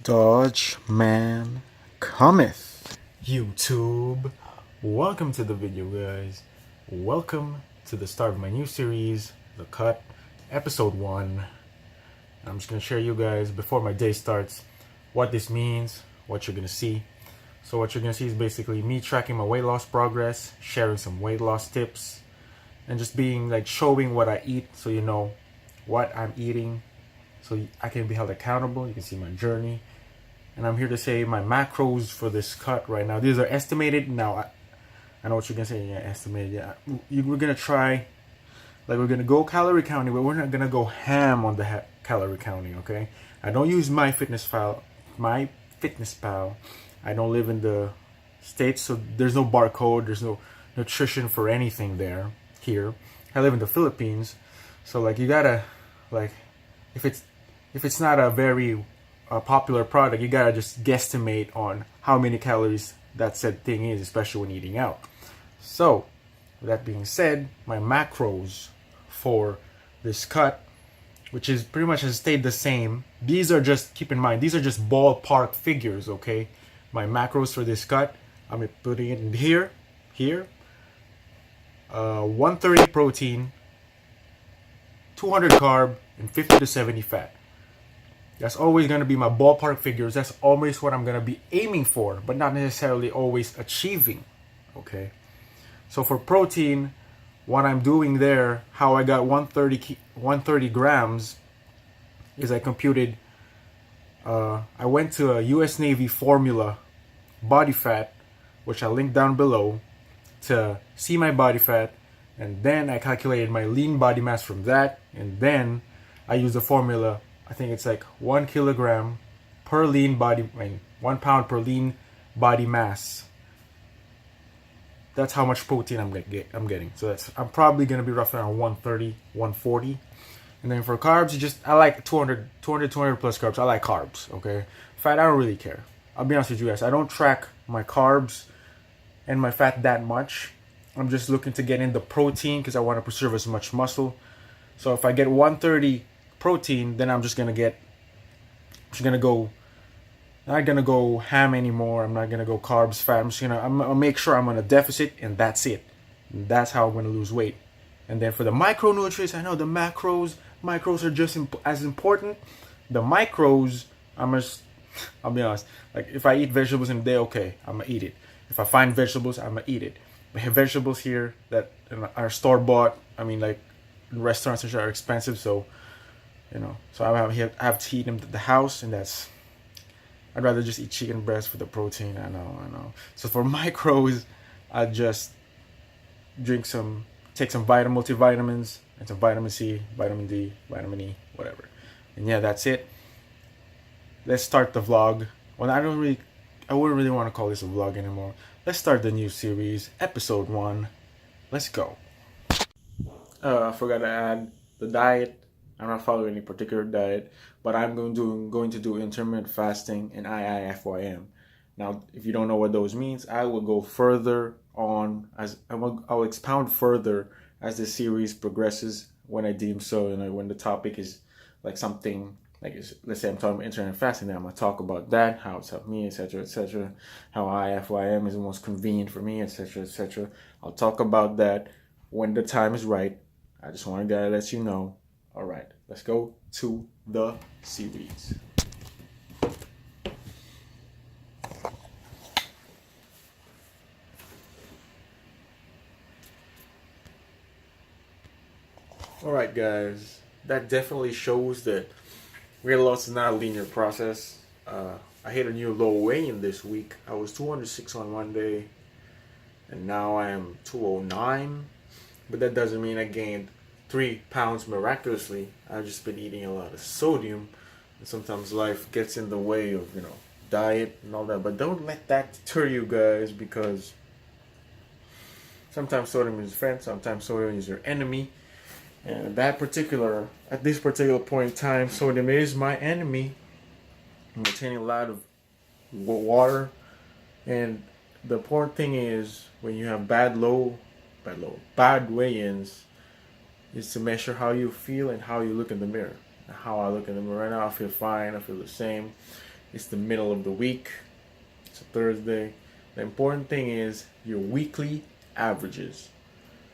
Dodge man cometh. YouTube, welcome to the video, guys. Welcome to the start of my new series, The Cut, episode 1. I'm just gonna share you guys before my day starts what this means, what you're gonna see. So what you're gonna see is basically me tracking my weight loss progress, sharing some weight loss tips, and just being like showing what I eat so you know what I'm eating, so I can be held accountable. You can see my journey. And I'm here to say my macros for this cut right now. These are estimated. Now, I know what you're going to say. Yeah, estimated. Yeah. We're going to try, like, we're going to go calorie counting, but we're not going to go ham on the calorie counting, okay? I don't use MyFitnessPal. I don't live in the States, so there's no barcode. There's no nutrition for anything here. I live in the Philippines. So, like, you got to, like, if it's not a very popular product, you gotta just guesstimate on how many calories that said thing is, especially when eating out. So, with that being said, my macros for this cut, which is pretty much has stayed the same. These are just, keep in mind, these are just ballpark figures, okay? My macros for this cut, I'm putting it in here. 130 protein, 200 carb, and 50 to 70 fat. That's always going to be my ballpark figures. That's always what I'm going to be aiming for, but not necessarily always achieving. Okay. So for protein, what I'm doing there, how I got 130 grams is I computed, I went to a US Navy formula body fat, which I'll link down below, to see my body fat. And then I calculated my lean body mass from that. And then I use the formula. I think it's like 1 kilogram per lean body, 1 pound per lean body mass. That's how much protein I'm getting. So I'm probably gonna be roughly around 130, 140. And then for carbs, I like 200 plus carbs. I like carbs, okay? Fat, I don't really care. I'll be honest with you guys. I don't track my carbs and my fat that much. I'm just looking to get in the protein because I want to preserve as much muscle. So if I get 130 protein, then I'm not gonna go ham anymore. I'm not gonna go carbs, fat. I'm gonna make sure I'm on a deficit, and that's it. And that's how I'm gonna lose weight. And then for the micronutrients, I know the macros are just as important. The micros, I'll be honest, like if I eat vegetables in a day, okay, I'm gonna eat it. If I find vegetables, I'm gonna eat it. We have vegetables here that are store bought. I mean, like restaurants which are expensive, so so I have to eat them at the house, and I'd rather just eat chicken breast for the protein. I know. So for macros, I just take some multivitamins and some vitamin C, vitamin D, vitamin E, whatever. And yeah, that's it. Let's start the vlog. Well, I wouldn't really want to call this a vlog anymore. Let's start the new series, episode 1. Let's go. I forgot to add the diet. I'm not following any particular diet, but I'm going to do intermittent fasting and IIFYM. Now, if you don't know what those means, I will go further on I'll expound further as the series progresses when I deem so. When the topic is like something like, let's say I'm talking about intermittent fasting, then I'm gonna talk about that, how it's helped me, etc., how IIFYM is the most convenient for me, etc. I'll talk about that when the time is right. I just wanted to let you know. All right, let's go to the series. All right, guys, that definitely shows that weight loss is not a linear process. I hit a new low weigh-in this week. I was 206 on one day, and now I am 209. But that doesn't mean I gained 3 pounds miraculously. I've just been eating a lot of sodium, and sometimes life gets in the way of diet and all that. But don't let that deter you guys, because sometimes sodium is your friend, sometimes sodium is your enemy. And at this particular point in time, sodium is my enemy. I'm retaining a lot of water, and the important thing is when you have bad weigh-ins, is to measure how you feel and how you look in the mirror. How I look in the mirror right now, I feel fine. I feel the same. It's the middle of the week. It's a Thursday. The important thing is your weekly averages.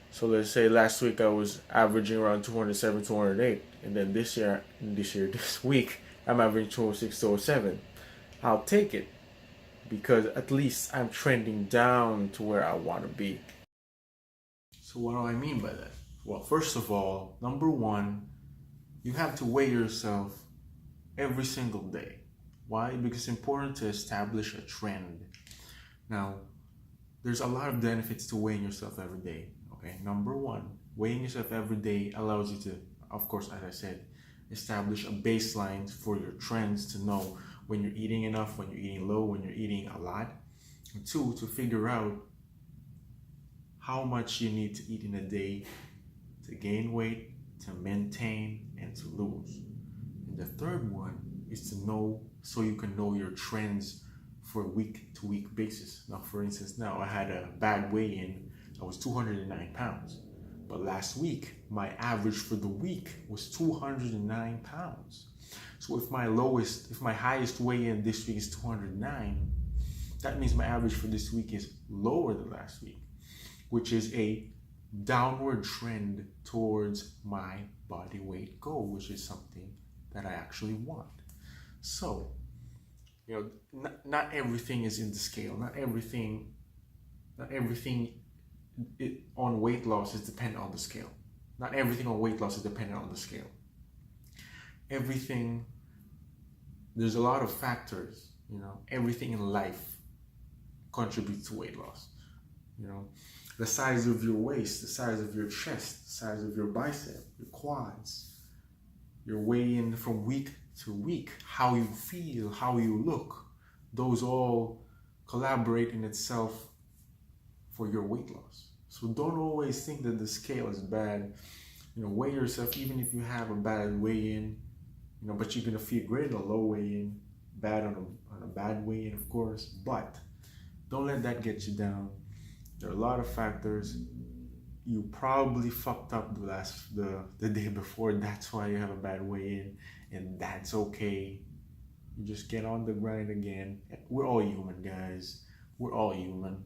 So let's say last week I was averaging around 207, 208, and then this week I'm averaging 206, 207. I'll take it because at least I'm trending down to where I want to be. So what do I mean by that? Well, first of all, number one, you have to weigh yourself every single day. Why? Because it's important to establish a trend. Now, there's a lot of benefits to weighing yourself every day. Okay, number one, weighing yourself every day allows you to, of course, as I said, establish a baseline for your trends to know when you're eating enough, when you're eating low, when you're eating a lot. And two, to figure out how much you need to eat in a day to gain weight, to maintain, and to lose. And the third one is to know, so you can know your trends for a week-to-week basis. Now, for instance, now I had a bad weigh-in. I was 209 pounds. But last week, my average for the week was 209 pounds. So if my highest weigh-in this week is 209, that means my average for this week is lower than last week, which is a downward trend towards my body weight goal, which is something that I actually want. So, not everything is in the scale. Not everything on weight loss is dependent on the scale. Not everything on weight loss is dependent on the scale. There's a lot of factors, everything in life contributes to weight loss. The size of your waist, the size of your chest, the size of your bicep, your quads, your weigh-in from week to week, how you feel, how you look, those all collaborate in itself for your weight loss. So don't always think that the scale is bad. Weigh yourself even if you have a bad weigh-in, but you're gonna feel great on a low weigh-in, bad on a bad weigh-in, of course. But don't let that get you down. There are a lot of factors. You probably fucked up the day before. That's why you have a bad weigh-in, and that's okay. You just get on the grind again. We're all human, guys. We're all human.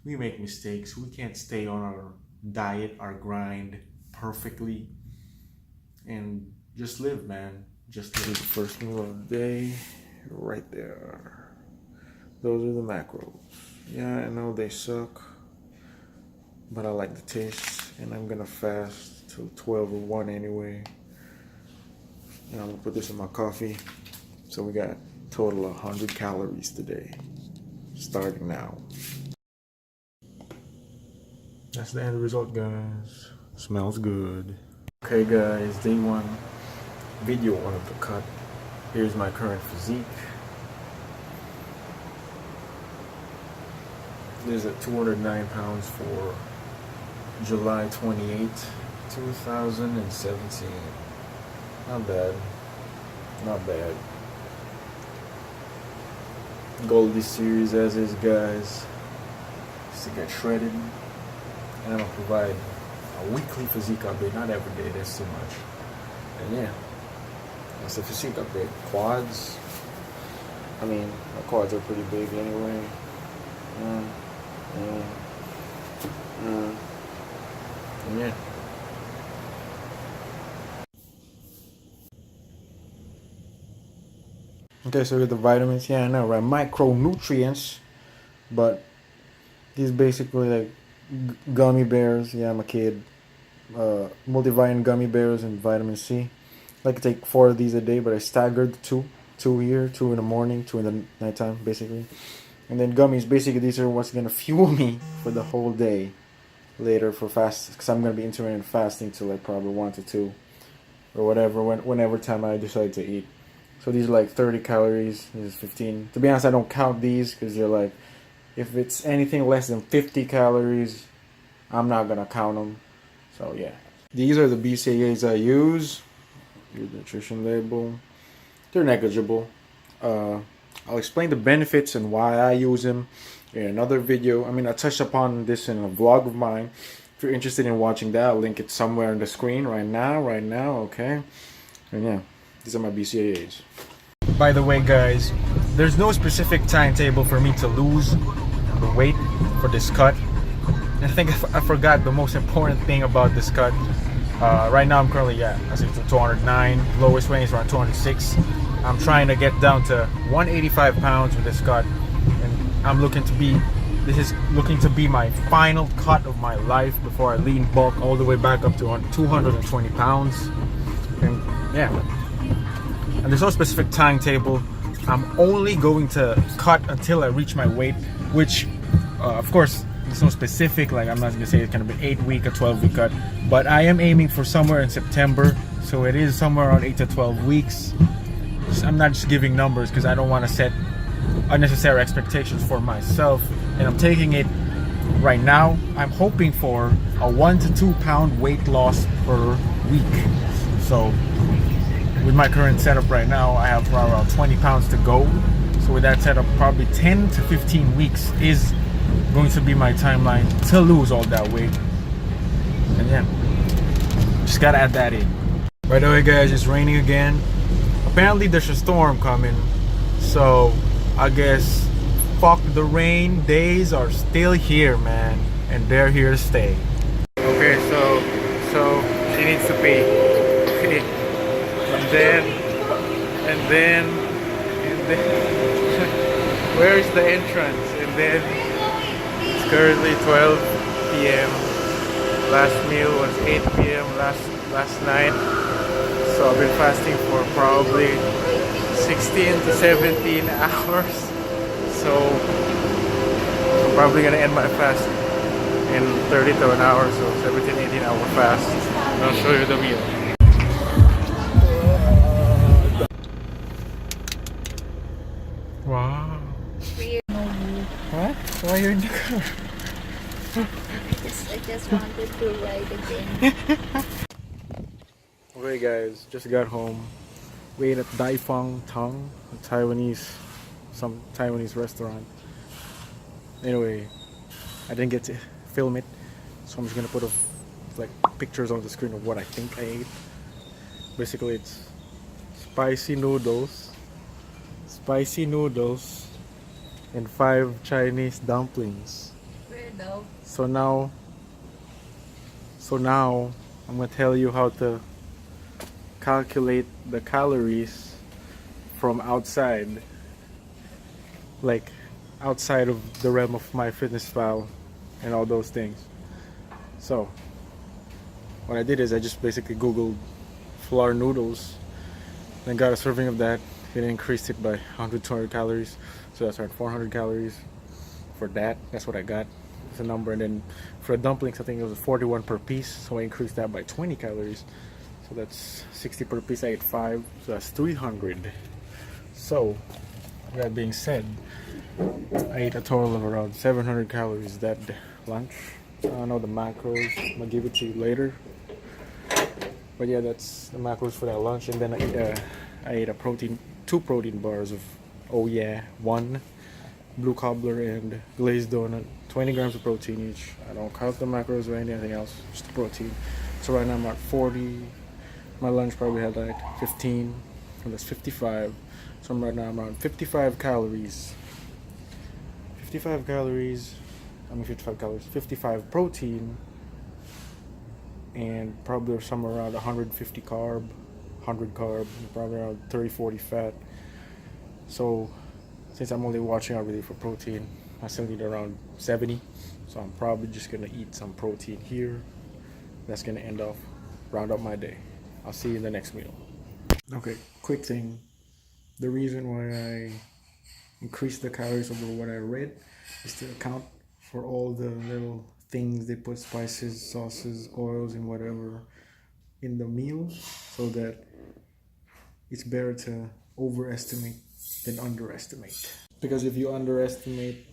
We make mistakes. We can't stay on our diet, our grind perfectly. And just live, man. Just live. The first meal of the day, right there. Those are the macros. Yeah, I know they suck, but I like the taste, and I'm gonna fast till 12 or 1 anyway. And I'm gonna put this in my coffee. So we got a total of 100 calories today, starting now. That's the end result, guys. Smells good. Okay, guys, day one. Video one of the cut. Here's my current physique. This is at 209 pounds for July 28, 2017. Not bad. Not bad. Goal of this series as is, guys, is to get shredded. And I'm going to provide a weekly physique update. Not every day, that's too much. And yeah, that's the physique update. Quads. My quads are pretty big anyway. And yeah. Okay, so we got the vitamins. Yeah, I know, right? Micronutrients. But these basically like gummy bears. Yeah, I'm a kid. Multivitamin gummy bears and vitamin C. I like to take 4 of these a day, but I staggered 2 here, 2 in the morning, 2 in the nighttime, basically. And then gummies, basically these are what's gonna fuel me for the whole day later for fast, because I'm gonna be intermittent fasting till like probably 1 to 2 or whatever, whenever time I decide to eat. So these are like 30 calories. This is 15. To be honest, I don't count these because they're like, if it's anything less than 50 calories, I'm not gonna count them. So yeah, these are the BCAAs I use. Here's the nutrition label. They're negligible. I'll explain the benefits and why I use them in another video. I touched upon this in a vlog of mine. If you're interested in watching that, I'll link it somewhere on the screen right now, okay? And yeah, these are my BCAAs. By the way, guys, there's no specific timetable for me to lose the weight for this cut. I think I forgot the most important thing about this cut. Right now I'm currently at, I think, 209. Lowest weight is around 206. I'm trying to get down to 185 pounds with this cut, and I'm looking to be. This is looking to be my final cut of my life before I lean bulk all the way back up to 220 pounds. And yeah, and there's no specific timetable. I'm only going to cut until I reach my weight, which, of course, there's no specific. Like, I'm not gonna say it's gonna be 8-week or 12-week cut, but I am aiming for somewhere in September. So it is somewhere around 8 to 12 weeks. I'm not just giving numbers because I don't want to set unnecessary expectations for myself, and I'm taking it right now. I'm hoping for a 1 to 2 pound weight loss per week. So with my current setup right now, I have around 20 pounds to go. So with that setup, probably 10 to 15 weeks is going to be my timeline to lose all that weight. And yeah, just gotta add that in. By the way, guys, it's raining again. Apparently there's a storm coming, so I guess fuck the rain days are still here, man, and they're here to stay. Okay, so she needs to pay. and then where's the entrance? And then it's currently 12 p.m. Last meal was 8 p.m. last night. So I've been fasting for probably 16 to 17 hours. So I'm probably gonna end my fast in 30 to an hour, so 17, 18 hour fast. And I'll show you the meal. Wow. What? Why are you in the car? I just wanted to ride again. Okay, guys, just got home. We ate at Dai Fang Tang, some Taiwanese restaurant. Anyway, I didn't get to film it, so I'm just gonna put like pictures on the screen of what I think I ate. Basically, it's spicy noodles, and 5 Chinese dumplings. Weirdo. So now I'm gonna tell you how to calculate the calories from outside, like outside of the realm of MyFitnessPal and all those things. So what I did is I just basically googled flour noodles, then got a serving of that, and increased it by 100-200 calories, so that's around 400 calories for that. That's what I got. It's a number. And then for the dumplings, I think it was 41 per piece, so I increased that by 20 calories. So that's 60 per piece. I ate 5, so that's 300. So that being said, I ate a total of around 700 calories that lunch. I don't know the macros. I'm gonna give it to you later. But yeah, that's the macros for that lunch. And then I ate 2 protein bars of, oh yeah, 1 blue cobbler and glazed donut, 20 grams of protein each. I don't count the macros or anything else, just the protein. So right now I'm at 40. My lunch probably had like 15, and that's 55. So right now I'm around 55 calories. 55 calories. 55 protein, and probably somewhere around 150 carb, 100 carb, probably around 30-40 fat. So since I'm only watching out really for protein, I still need around 70. So I'm probably just gonna eat some protein here. That's gonna round up my day. I'll see you in the next meal. Okay, quick thing. The reason why I increased the calories over what I read is to account for all the little things they put, spices, sauces, oils, and whatever in the meal, so that it's better to overestimate than underestimate. Because if you underestimate,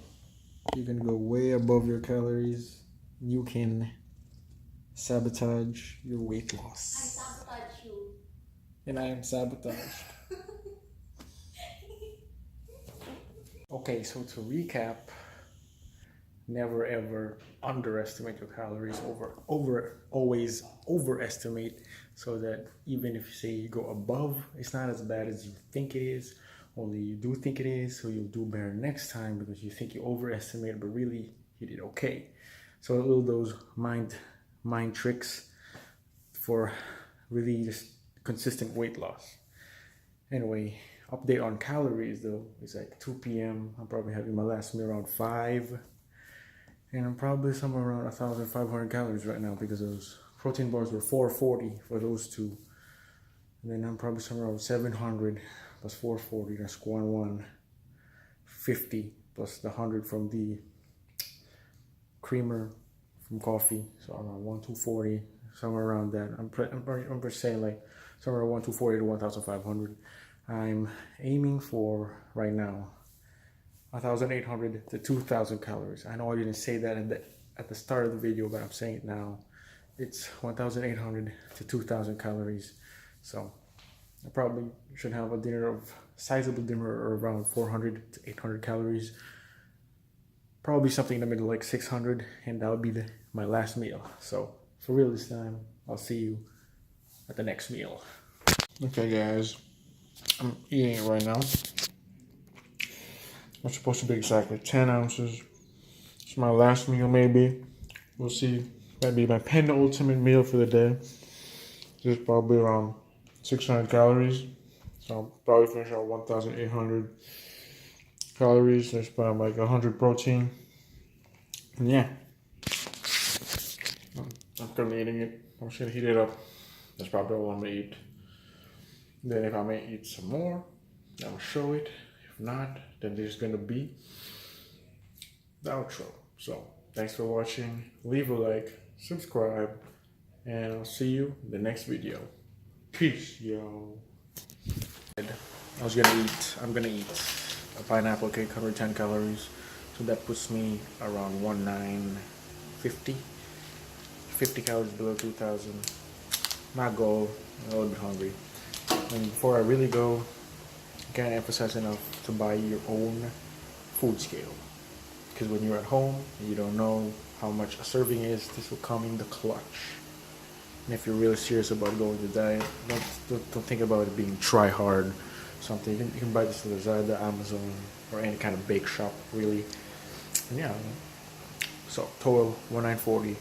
you can go way above your calories. You can sabotage your weight loss. I sabotage you. And I am sabotaged. Okay, so to recap, never ever underestimate your calories. Always overestimate, so that even if you say you go above, it's not as bad as you think it is. Only you do think it is, so you'll do better next time because you think you overestimate, but really you did okay. So a little those mind tricks for really just consistent weight loss. Anyway, update on calories though. It's like 2 p.m. I'm probably having my last meal around 5. And I'm probably somewhere around 1,500 calories right now because those protein bars were 440 for those two. And then I'm probably somewhere around 700 plus 440. That's 150 plus the 100 from the creamer from coffee. So around 1,240, somewhere around that. I'm just saying like somewhere around 1,240 to 1,500. I'm aiming for right now 1,800 to 2,000 calories. I know I didn't say that at the start of the video, but I'm saying it now. It's 1,800 to 2,000 calories. So I probably should have a sizable dinner around 400 to 800 calories. Probably something in the middle, like 600, and that would be my last meal. So for real this time, I'll see you at the next meal. Okay guys, I'm eating it right now. It's supposed to be exactly 10 ounces. It's my last meal maybe. We'll see. That'd be my penultimate meal for the day. This is probably around 600 calories. So I'll probably finish out 1,800 calories. There's about like 100 protein. And yeah. I'm currently eating it. I'm just gonna heat it up. That's probably all I'm gonna eat. Then if I may eat some more, I'll show it. If not, then there's gonna be the outro. So thanks for watching. Leave a like, subscribe, and I'll see you in the next video. Peace, yo. I'm gonna eat a pineapple cake, 110 calories. So that puts me around 1,950. 50 calories below 2,000. My goal, I'm a little bit hungry. And before I really go, I can't emphasize enough to buy your own food scale. Because when you're at home, you don't know how much a serving is. This will come in the clutch. And if you're really serious about going to diet, don't think about it being try hard. Something you can buy this at Lazada, Amazon, or any kind of bake shop, really. And yeah. So total 1,940.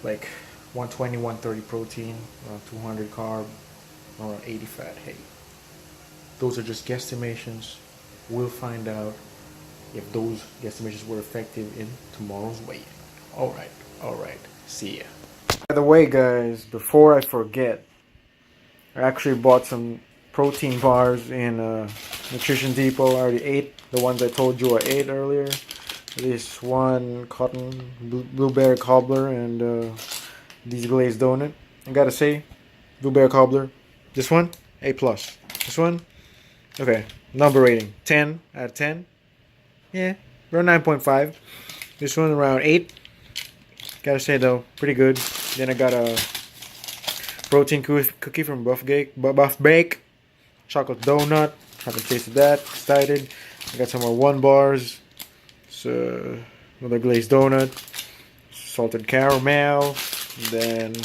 Like 120, 130 protein, around 200 carb, around 80 fat. Hey, those are just guesstimations. We'll find out if those guesstimations were effective in tomorrow's weigh-in. Alright, see ya. By the way guys, before I forget, I actually bought some protein bars in Nutrition Depot. I already ate the ones I told you I ate earlier. This one cotton blueberry cobbler and these glazed donut. I gotta say, blueberry cobbler, this one A+. This one, okay, number rating 10 out of 10. Yeah, around 9.5. This one around 8. Gotta say though, pretty good. Then I got a protein cookie from Buff Bake, chocolate donut. Haven't tasted that. Excited. I got some more 1 bars. So another glazed donut, salted caramel, and then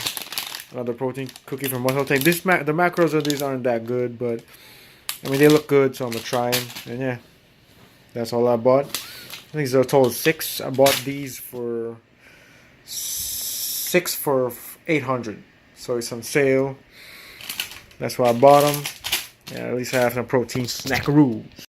another protein cookie from Muscle Tank. The macros of these aren't that good, but I mean they look good, so I'm gonna try them. And yeah, that's all I bought. I think it's a total of 6. I bought these for 6 for 800, so it's on sale. That's why I bought them. Yeah, at least I have some protein snackaroos.